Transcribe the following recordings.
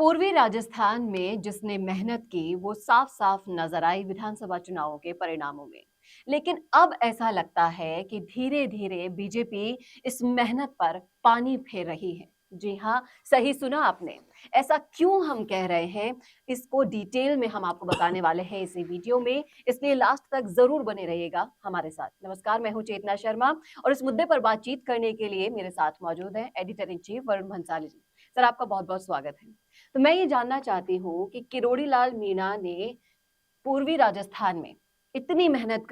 पूर्वी राजस्थान में जिसने मेहनत की वो साफ साफ नजर आई विधानसभा चुनावों के परिणामों में। लेकिन अब ऐसा लगता है कि धीरे धीरे बीजेपी इस मेहनत पर पानी फेर रही है। जी हाँ, सही सुना आपने। ऐसा क्यों हम कह रहे हैं, इसको डिटेल में हम आपको बताने वाले हैं इसी वीडियो में, इसलिए लास्ट तक जरूर बने रहिएगा हमारे साथ। नमस्कार, मैं हूं चेतना शर्मा और इस मुद्दे पर बातचीत करने के लिए मेरे साथ मौजूद है editor in chief Varun Bhansali ji. Sir, आपका बहुत बहुत स्वागत है। तो मैं ये जानना चाहती हूँ कि किरोड़ी लाल मीणा ने पूर्वी राजस्थान में इतनी मेहनत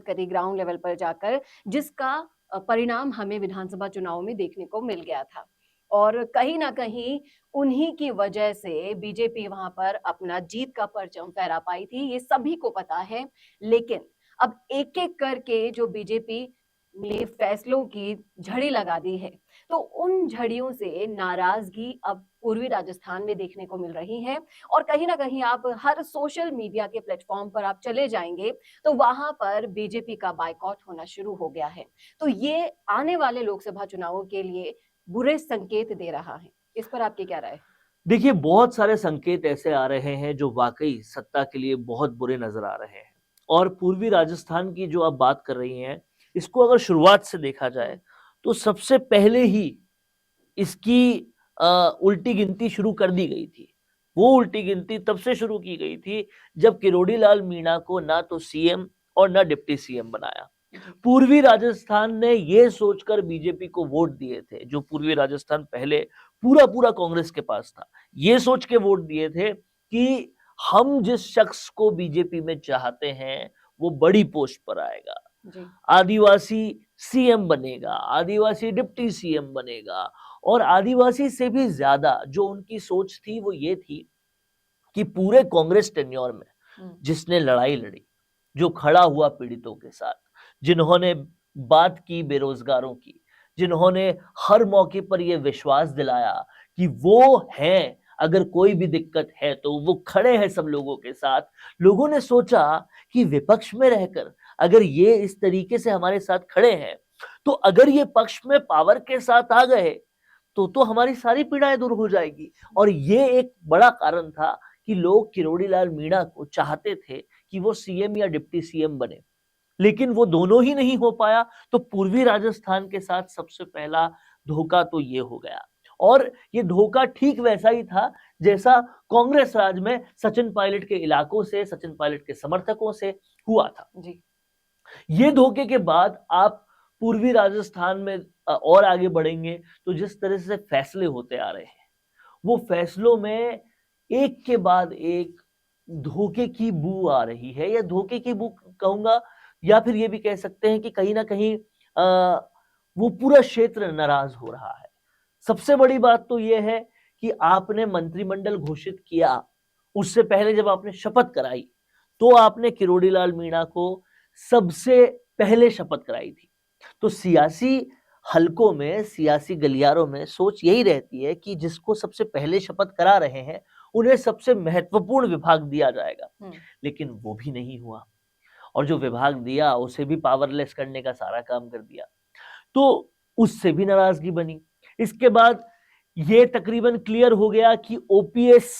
करी ग्राउंड लेवल पर जाकर, जिसका परिणाम हमें विधानसभा चुनाव में देखने को मिल गया था। और कहीं ना कहीं उन्हीं की वजह से बीजेपी वहां पर अपना जीत का परचम फहरा पाई थी, ये सभी को पता है। लेकिन अब एक एक करके जो बीजेपी ने फैसलों की झड़ी लगा दी है, तो उन झड़ियों से नाराजगी अब पूर्वी राजस्थान में देखने को मिल रही है। और कहीं ना कहीं आप हर सोशल मीडिया के प्लेटफॉर्म पर आप चले जाएंगे तो वहां पर बीजेपी का बायकॉट होना शुरू हो गया है। तो ये आने वाले लोकसभा चुनावों के लिए बुरे संकेत दे रहा है। इस पर आपकी क्या राय है? देखिए, बहुत सारे संकेत ऐसे आ रहे हैं जो वाकई सत्ता के लिए बहुत बुरे नजर आ रहे हैं। और पूर्वी राजस्थान की जो आप बात कर रही हैं, इसको अगर शुरुआत से देखा जाए तो सबसे पहले ही इसकी उल्टी गिनती शुरू कर दी गई थी। वो उल्टी गिनती तब से शुरू की गई थी जब किरोड़ी लाल मीणा को ना तो सीएम और ना डिप्टी सीएम बनाया। पूर्वी राजस्थान ने ये सोचकर बीजेपी को वोट दिए थे, जो पूर्वी राजस्थान पहले पूरा पूरा कांग्रेस के पास था, ये सोच के वोट दिए थे कि हम जिस शख्स को बीजेपी में चाहते हैं वो बड़ी पोस्ट पर आएगा, जी। आदिवासी सीएम बनेगा, आदिवासी डिप्टी सीएम बनेगा। और आदिवासी से भी ज्यादा जो उनकी सोच थी वो ये थी कि पूरे कांग्रेस टेन्योर में जिसने लड़ाई लड़ी, जो खड़ा हुआ पीड़ितों के साथ, जिन्होंने बात की बेरोजगारों की, जिन्होंने हर मौके पर यह विश्वास दिलाया कि वो हैं, अगर कोई भी दिक्कत है तो वो खड़े हैं सब लोगों के साथ। लोगों ने सोचा कि विपक्ष में रहकर अगर ये इस तरीके से हमारे साथ खड़े हैं, तो अगर ये पक्ष में पावर के साथ आ गए तो हमारी सारी पीड़ाएं दूर हो जाएगी। और ये एक बड़ा कारण था कि लोग किरोड़ी लाल मीणा को चाहते थे कि वो सीएम या डिप्टी सीएम बने। लेकिन वो दोनों ही नहीं हो पाया, तो पूर्वी राजस्थान के साथ सबसे पहला धोखा तो ये हो गया। और ये धोखा ठीक वैसा ही था जैसा कांग्रेस राज में सचिन पायलट के इलाकों से, सचिन पायलट के समर्थकों से हुआ था। जी। ये धोखे के बाद आप पूर्वी राजस्थान में और आगे बढ़ेंगे तो जिस तरह से फैसले होते आ रहे हैं, वो फैसलों में एक के बाद एक धोखे की बू आ रही है, या धोखे की बू कहूंगा, या फिर ये भी कह सकते हैं कि कहीं ना कहीं वो पूरा क्षेत्र नाराज हो रहा है। सबसे बड़ी बात तो ये है कि आपने मंत्रिमंडल घोषित किया, उससे पहले जब आपने शपथ कराई तो आपने किरोड़ी लाल मीणा को सबसे पहले शपथ कराई थी। तो सियासी हलकों में, सियासी गलियारों में सोच यही रहती है कि जिसको सबसे पहले शपथ करा रहे हैं उन्हें सबसे महत्वपूर्ण विभाग दिया जाएगा। लेकिन वो भी नहीं हुआ, और जो विभाग दिया उसे भी पावरलेस करने का सारा काम कर दिया, तो उससे भी नाराजगी बनी। इसके बाद ये तकरीबन क्लियर हो गया कि ओपीएस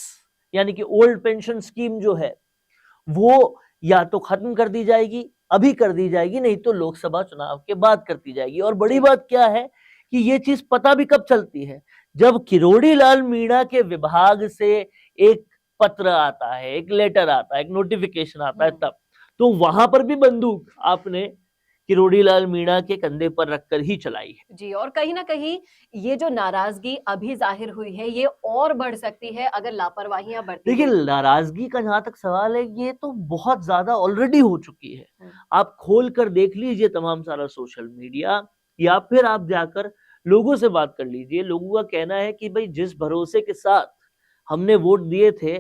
यानी कि ओल्ड पेंशन स्कीम जो है वो या तो खत्म कर दी जाएगी, अभी कर दी जाएगी, नहीं तो लोकसभा चुनाव के बाद कर दी जाएगी। और बड़ी बात क्या है कि ये चीज पता भी कब चलती है, जब किरोड़ी लाल मीणा के विभाग से एक पत्र आता है, एक लेटर आता है, एक नोटिफिकेशन आता है, तब तो वहां पर भी बंदूक आपने किरोड़ी लाल मीणा के कंधे पर रखकर ही चलाई है। जी, और कहीं ना कहीं ये जो नाराजगी अभी जाहिर हुई है, ये और बढ़ सकती है अगर लापरवाहियां बढ़ती देखिए, गई। नाराजगी का जहां तक सवाल है, ये तो बहुत ज्यादा ऑलरेडी हो चुकी है। आप खोल कर देख लीजिए तमाम सारा सोशल मीडिया, या फिर आप जाकर लोगों से बात कर लीजिए। लोगों का कहना है कि भाई जिस भरोसे के साथ हमने वोट दिए थे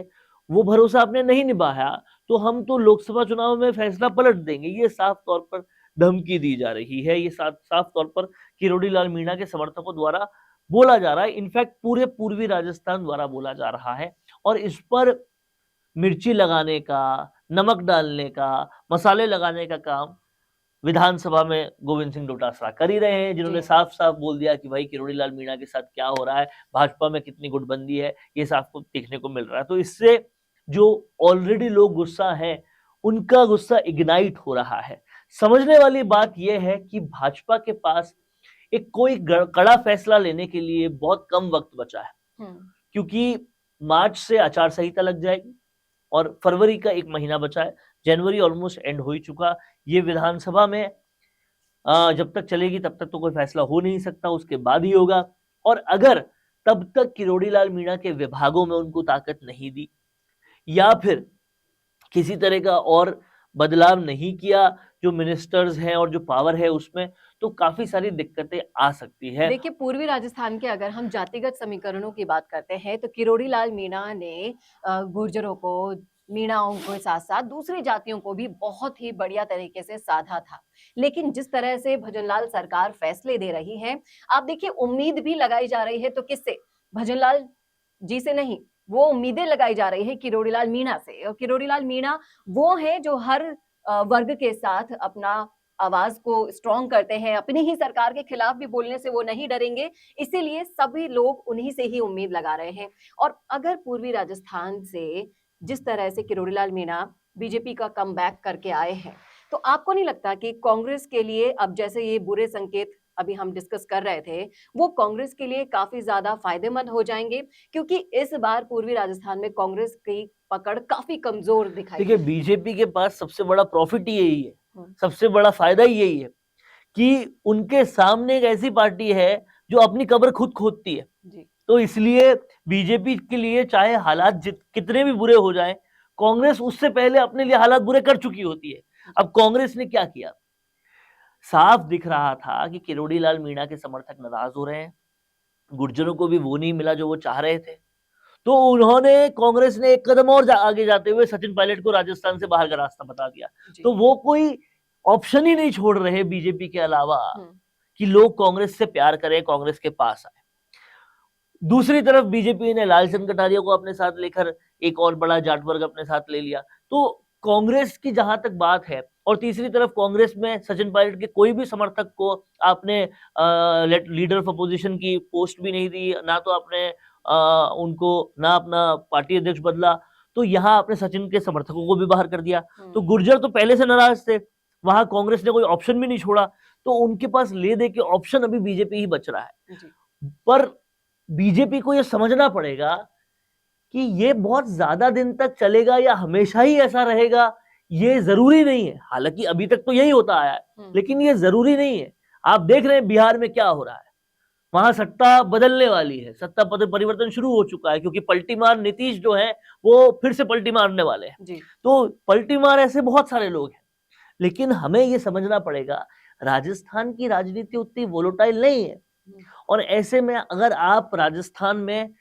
वो भरोसा आपने नहीं निभाया, तो हम तो लोकसभा चुनाव में फैसला पलट देंगे। ये साफ तौर पर धमकी दी जा रही है, ये साफ साफ तौर पर किरोड़ी लाल मीणा के समर्थकों द्वारा बोला जा रहा है, इनफैक्ट पूरे पूर्वी राजस्थान द्वारा बोला जा रहा है। और इस पर मिर्ची लगाने का, नमक डालने का, मसाले लगाने का काम विधानसभा में गोविंद सिंह डोटासरा कर ही रहे हैं, जिन्होंने जी। साफ साफ बोल दिया कि भाई किरोड़ी लाल मीणा के साथ क्या हो रहा है, भाजपा में कितनी गुटबंदी है, ये साफ को देखने को मिल रहा है। तो इससे जो ऑलरेडी लोग गुस्सा है, उनका गुस्सा इग्नाइट हो रहा है। समझने वाली बात यह है कि भाजपा के पास एक कोई कड़ा फैसला लेने के लिए बहुत कम वक्त बचा है, क्योंकि मार्च से आचार संहिता लग जाएगी और फरवरी का 1 महीना बचा है। जनवरी ऑलमोस्ट एंड हो ही चुका। ये विधानसभा में जब तक चलेगी तब तक तो कोई फैसला हो नहीं सकता, उसके बाद ही होगा। और अगर तब तक किरोड़ी लाल मीणा के विभागों में उनको ताकत नहीं दी या फिर किसी तरह का और बदलाव नहीं किया जो मिनिस्टर्स हैं और जो पावर है उसमें, तो काफी सारी दिक्कतें आ सकती है। देखिए, पूर्वी राजस्थान के अगर हम जातिगत समीकरणों की बात करते हैं तो किरोड़ी लाल मीणा ने गुर्जरों को, मीणाओं के साथ साथ दूसरी जातियों को भी बहुत ही बढ़िया तरीके से साधा था। लेकिन जिस तरह से भजनलाल सरकार फैसले दे रही है, आप देखिए उम्मीद भी लगाई जा रही है, तो किससे? भजनलाल जी से नहीं, वो उम्मीदें लगाई जा रही है किरोड़ी लाल मीणा से। और किरोड़ी लाल मीणा वो है जो हर वर्ग के साथ अपना आवाज को स्ट्रॉन्ग करते हैं, अपनी ही सरकार के खिलाफ भी बोलने से वो नहीं डरेंगे, इसीलिए सभी लोग उन्हीं से ही उम्मीद लगा रहे हैं। और अगर पूर्वी राजस्थान से जिस तरह से किरोड़ी लाल मीणा बीजेपी का कमबैक करके आए हैं, तो आपको नहीं लगता कि कांग्रेस के लिए अब जैसे ये बुरे संकेत अभी हम डिस्कस कर रहे थे, वो कांग्रेस के लिए काफी ज्यादा फायदेमंद हो जाएंगे? क्योंकि इस बार पूर्वी राजस्थान में कांग्रेस की पकड़ काफी कमजोर दिखाई देखिए, दी। बीजेपी के पास सबसे बड़ा प्रॉफिट ही यही है, हम्म, सबसे बड़ा फायदा ही यही है कि उनके सामने एक ऐसी पार्टी है जो अपनी कब्र खुद खोदती है। जी। तो इसलिए बीजेपी के लिए चाहे हालात कितने भी बुरे हो जाएं, कांग्रेस उससे पहले अपने लिए हालात बुरे कर चुकी होती है। अब कांग्रेस ने क्या किया? साफ दिख रहा था कि किरोड़ी लाल मीणा के समर्थक नाराज हो रहे हैं, गुर्जरों को भी वो नहीं मिला जो वो चाह रहे थे। तो उन्होंने, कांग्रेस ने एक कदम और आगे जाते हुए सचिन पायलट को राजस्थान से बाहर का रास्ता बता दिया। जी। तो वो कोई ऑप्शन ही नहीं छोड़ रहे बीजेपी के अलावा हम्म, कि लोग कांग्रेस से प्यार करें, कांग्रेस के पास आए। दूसरी तरफ बीजेपी ने लालचंद कटारिया को अपने साथ लेकर एक और बड़ा जाट वर्ग अपने साथ ले लिया। तो कांग्रेस की जहां तक बात है, और तीसरी तरफ कांग्रेस में सचिन पायलट के कोई भी समर्थक को आपने लीडर ऑफ अपोजिशन की पोस्ट भी नहीं दी, ना तो आपने उनको ना अपना पार्टी अध्यक्ष बदला, तो यहाँ आपने सचिन के समर्थकों को भी बाहर कर दिया। तो गुर्जर तो पहले से नाराज थे, वहां कांग्रेस ने कोई ऑप्शन भी नहीं छोड़ा, तो उनके पास ले दे के ऑप्शन अभी बीजेपी ही बच रहा है। पर बीजेपी को यह समझना पड़ेगा कि ये बहुत ज्यादा दिन तक चलेगा या हमेशा ही ऐसा रहेगा, ये जरूरी नहीं है। हालांकि अभी तक तो यही होता आया है, लेकिन ये जरूरी नहीं है। आप देख रहे हैं बिहार में क्या हो रहा है, वहां सत्ता बदलने वाली है, सत्ता परिवर्तन शुरू हो चुका है, क्योंकि पलटीमार नीतीश जो है वो फिर से पलटी मारने वाले हैं। तो पलटीमार ऐसे बहुत सारे लोग हैं, लेकिन हमें ये समझना पड़ेगा राजस्थान की राजनीति उतनी वोलेटाइल नहीं है। और ऐसे में अगर आप राजस्थान में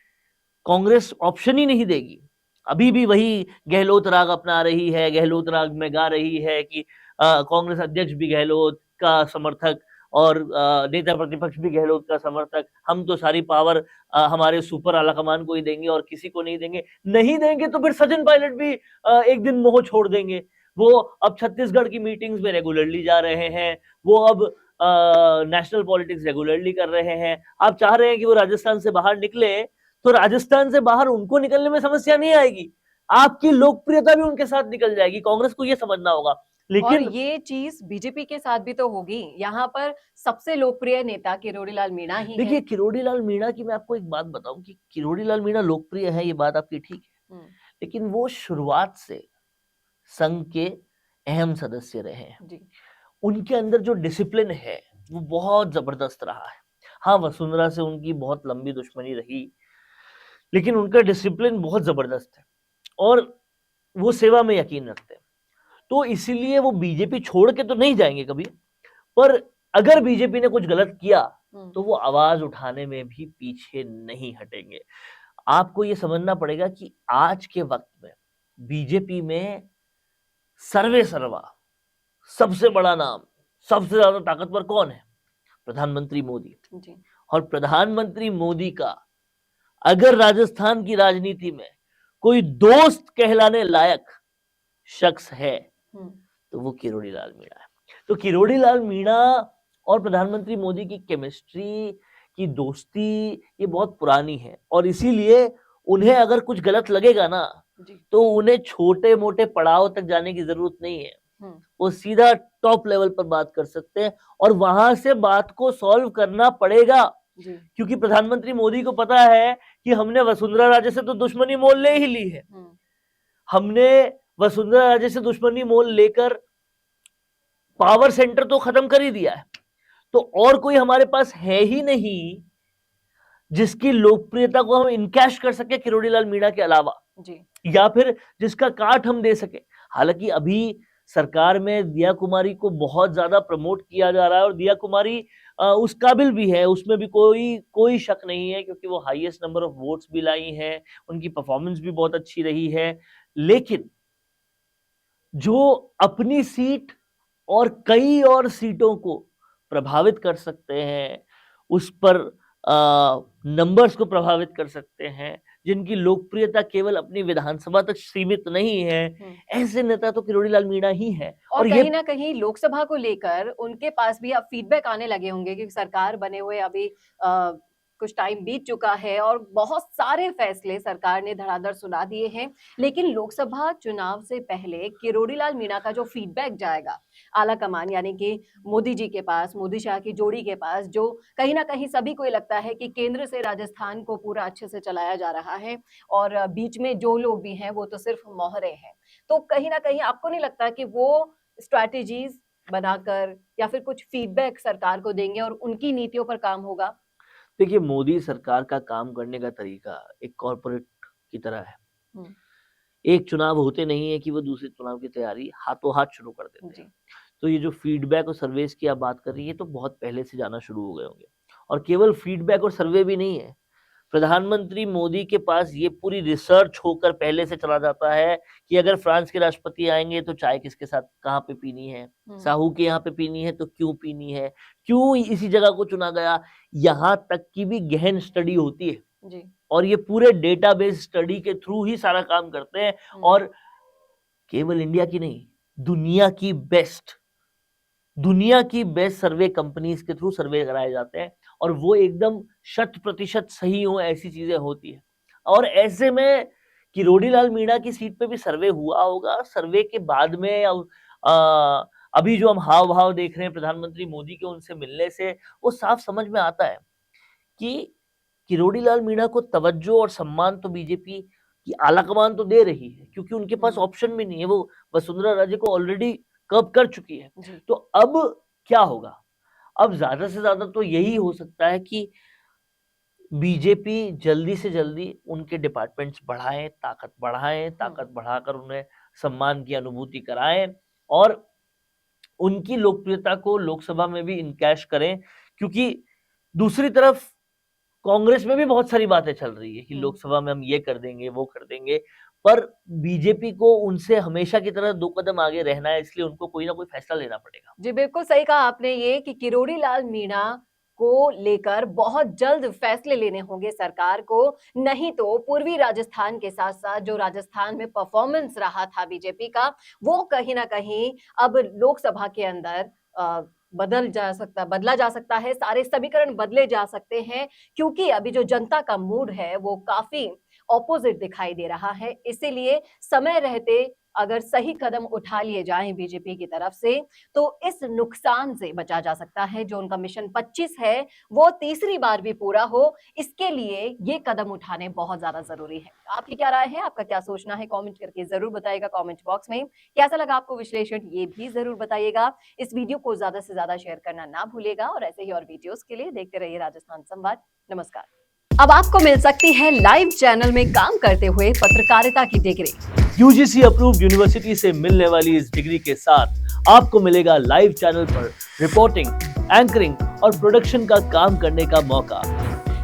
कांग्रेस ऑप्शन ही नहीं देगी, अभी भी वही गहलोत राग अपना रही है, गहलोत राग में गा रही है कि कांग्रेस अध्यक्ष भी गहलोत का समर्थक और नेता प्रतिपक्ष भी गहलोत का समर्थक, हम तो सारी पावर हमारे सुपर आला कमान को ही देंगे और किसी को नहीं देंगे। नहीं देंगे तो फिर सचिन पायलट भी एक दिन मोह छोड़ देंगे। वो अब छत्तीसगढ़ की मीटिंग्स में रेगुलरली जा रहे हैं, वो अब नेशनल पॉलिटिक्स रेगुलरली कर रहे हैं। आप चाह रहे हैं कि वो राजस्थान से बाहर निकले, तो राजस्थान से बाहर उनको निकलने में समस्या नहीं आएगी, आपकी लोकप्रियता भी उनके साथ निकल जाएगी। कांग्रेस को ये समझना होगा। लेकिन और ये चीज बीजेपी के साथ भी तो होगी। यहाँ पर सबसे लोकप्रिय नेता किरोड़ी लाल मीणा ही देखिए, है। किरोड़ी लाल मीणा की मैं आपको एक बात बताऊं कि किरोड़ी लाल मीणा लोकप्रिय है, ये बात आपकी ठीक है, लेकिन वो शुरुआत से संघ के अहम सदस्य रहे हैं। उनके अंदर जो डिसिप्लिन है वो बहुत जबरदस्त रहा है। हाँ, वसुंधरा से उनकी बहुत लंबी दुश्मनी रही, लेकिन उनका डिसिप्लिन बहुत जबरदस्त है और वो सेवा में यकीन रखते हैं। तो इसीलिए वो बीजेपी छोड़ के तो नहीं जाएंगे कभी, पर अगर बीजेपी ने कुछ गलत किया तो वो आवाज उठाने में भी पीछे नहीं हटेंगे। आपको ये समझना पड़ेगा कि आज के वक्त में बीजेपी में सर्वे सर्वा सबसे बड़ा नाम, सबसे ज्यादा ताकतवर कौन है? प्रधानमंत्री मोदी। और प्रधानमंत्री मोदी का अगर राजस्थान की राजनीति में कोई दोस्त कहलाने लायक शख्स है तो वो किरोड़ी लाल मीणा है। तो किरोड़ी लाल मीणा और प्रधानमंत्री मोदी की केमिस्ट्री की दोस्ती ये बहुत पुरानी है और इसीलिए उन्हें अगर कुछ गलत लगेगा ना जी। तो उन्हें छोटे मोटे पड़ाव तक जाने की जरूरत नहीं है। वो सीधा टॉप लेवल पर बात कर सकते हैं और वहां से बात को सॉल्व करना पड़ेगा जी। क्योंकि प्रधानमंत्री मोदी को पता है कि हमने वसुंधरा राजे से तो दुश्मनी मोल ले ही ली है। हमने वसुंधरा राजे से दुश्मनी मोल लेकर पावर सेंटर तो खत्म कर ही दिया है, तो और कोई हमारे पास है ही नहीं जिसकी लोकप्रियता को हम इनकैश कर सके किरोड़ी लाल मीणा के अलावा जी। या फिर जिसका काट हम दे सके। हालांकि अभी सरकार में दिया कुमारी को बहुत ज्यादा प्रमोट किया जा रहा है और दिया कुमारी उस काबिल भी है, उसमें भी कोई शक नहीं है क्योंकि वो हाईएस्ट नंबर ऑफ वोट्स भी लाई हैं, उनकी परफॉर्मेंस भी बहुत अच्छी रही है। लेकिन जो अपनी सीट और कई और सीटों को प्रभावित कर सकते हैं, उस पर नंबर्स को प्रभावित कर सकते हैं, जिनकी लोकप्रियता केवल अपनी विधानसभा तक सीमित नहीं है, ऐसे नेता तो किरोड़ी लाल मीणा ही है। और कहीं ना कहीं लोकसभा को लेकर उनके पास भी अब फीडबैक आने लगे होंगे क्योंकि सरकार बने हुए अभी कुछ टाइम बीत चुका है और बहुत सारे फैसले सरकार ने धड़ाधड़ सुना दिए हैं, लेकिन लोकसभा चुनाव से पहले किरोड़ी लाल मीणा का जो फीडबैक जाएगा आला कमान यानी कि मोदी जी के पास, मोदी शाह की जोड़ी के पास, जो कहीं ना कहीं सभी को लगता है कि केंद्र से राजस्थान को पूरा अच्छे से चलाया जा रहा है और बीच में जो लोग भी हैं वो तो सिर्फ मोहरे हैं, तो कहीं ना कहीं आपको नहीं लगता कि वो स्ट्रैटेजीज बनाकर या फिर कुछ फीडबैक सरकार को देंगे और उनकी नीतियों पर काम होगा? देखिए, मोदी सरकार का काम करने का तरीका एक कॉर्पोरेट की तरह है। एक चुनाव होते नहीं है कि वो दूसरे चुनाव की तैयारी हाथों हाथ शुरू कर देते हैं। तो ये जो फीडबैक और सर्वेस की आप बात कर रही है तो बहुत पहले से जाना शुरू हो गए होंगे और केवल फीडबैक और सर्वे भी नहीं है, प्रधानमंत्री मोदी के पास ये पूरी रिसर्च होकर पहले से चला जाता है कि अगर फ्रांस के राष्ट्रपति आएंगे तो चाय किसके साथ कहाँ पे पीनी है, साहू के यहाँ पे पीनी है तो क्यों पीनी है, क्यों इसी जगह को चुना गया, यहाँ तक की भी गहन स्टडी होती है जी। और ये पूरे डेटाबेस स्टडी के थ्रू ही सारा काम करते हैं और केवल इंडिया की नहीं, दुनिया की बेस्ट सर्वे कंपनीज के थ्रू सर्वे कराए जाते हैं और वो एकदम 100% सही हो ऐसी चीजें होती है। और ऐसे में किरोड़ी लाल मीणा की सीट पे भी सर्वे हुआ होगा, सर्वे के बाद में अभी जो हम हाव भाव देख रहे हैं प्रधानमंत्री मोदी के उनसे मिलने से वो साफ समझ में आता है कि किरोड़ी लाल मीणा को तवज्जो और सम्मान तो बीजेपी की आलाकमान तो दे रही है क्योंकि उनके पास ऑप्शन भी नहीं है, वो वसुंधरा राजे को ऑलरेडी कर्ब कर चुकी है। तो अब क्या होगा? अब ज्यादा से ज्यादा तो यही हो सकता है कि बीजेपी जल्दी से जल्दी उनके डिपार्टमेंट्स बढ़ाएं, ताकत बढ़ाकर उन्हें सम्मान की अनुभूति कराएं और उनकी लोकप्रियता को लोकसभा में भी इनकैश करें, क्योंकि दूसरी तरफ कांग्रेस में भी बहुत सारी बातें चल रही है कि लोकसभा में हम ये कर देंगे, वो कर देंगे, पर बीजेपी को उनसे हमेशा की तरह 2 कदम आगे रहना है, इसलिए उनको कोई ना कोई फैसला लेना पड़ेगा। जी बिल्कुल सही कहा आपने ये कि किरोड़ी लाल मीणा को लेकर बहुत जल्द फैसले लेने होंगे सरकार को, नहीं तो पूर्वी राजस्थान के साथ साथ जो राजस्थान में परफॉर्मेंस रहा था बीजेपी का वो कहीं ना कहीं अब लोकसभा के अंदर बदला जा सकता है, सारे समीकरण बदले जा सकते हैं क्योंकि अभी जो जनता का मूड है वो काफी ऑपोजिट दिखाई दे रहा है। इसीलिए समय रहते अगर सही कदम उठा लिए जाएं बीजेपी की तरफ से तो इस नुकसान से बचा जा सकता है। जो उनका मिशन 25 है वो तीसरी बार भी पूरा हो, इसके लिए ये कदम उठाने बहुत ज्यादा जरूरी है। आपकी क्या राय है, आपका क्या सोचना है, कमेंट करके जरूर बताइएगा कमेंट बॉक्स में। कैसा लगा आपको विश्लेषण ये भी जरूर बताइएगा। इस वीडियो को ज्यादा से ज्यादा शेयर करना ना भूलिएगा और ऐसे ही और वीडियोस के लिए देखते रहिए राजस्थान संवाद। नमस्कार। अब आपको मिल सकती है लाइव चैनल में काम करते हुए पत्रकारिता की डिग्री। यूजीसी अप्रूव्ड यूनिवर्सिटी से मिलने वाली इस डिग्री के साथ आपको मिलेगा लाइव चैनल पर रिपोर्टिंग, एंकरिंग और प्रोडक्शन का काम करने का मौका।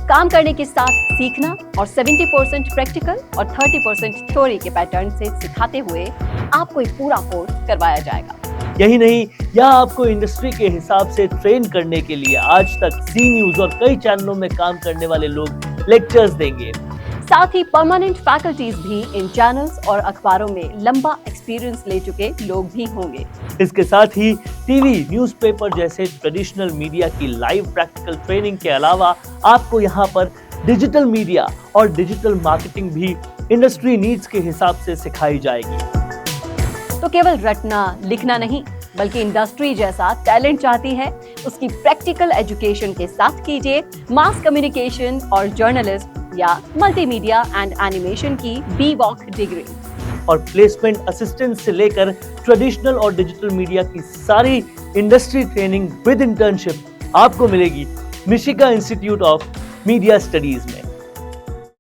काम करने के साथ सीखना और 70% प्रैक्टिकल और 30% थ्योरी के पैटर्न से सिखाते हुए आपको एक पूरा कोर्स करवाया जाएगा। यही नहीं, यहाँ आपको इंडस्ट्री के हिसाब से ट्रेन करने के लिए आज तक जी न्यूज और कई चैनलों में काम करने वाले लोग लेक्चर्स देंगे। साथ ही परमानेंट फैकल्टीज भी इन चैनल्स और अखबारों में लंबा एक्सपीरियंस ले चुके लोग भी होंगे। इसके साथ ही टीवी, न्यूज़पेपर जैसे ट्रेडिशनल मीडिया की लाइव प्रैक्टिकल ट्रेनिंग के अलावा आपको यहाँ पर डिजिटल मीडिया और डिजिटल मार्केटिंग भी इंडस्ट्री नीड्स के हिसाब से सिखाई जाएगी। तो केवल रटना लिखना नहीं, बल्कि इंडस्ट्री जैसा टैलेंट चाहती है, उसकी प्रैक्टिकल एजुकेशन के साथ कीजिए मास कम्युनिकेशन और जर्नलिस्ट या मल्टीमीडिया एंड एनिमेशन की BVOC डिग्री। और प्लेसमेंट असिस्टेंट से लेकर ट्रेडिशनल और डिजिटल मीडिया की सारी इंडस्ट्री ट्रेनिंग विद इंटर्नशिप आपको मिलेगी मिशिगा इंस्टीट्यूट ऑफ मीडिया स्टडीज में।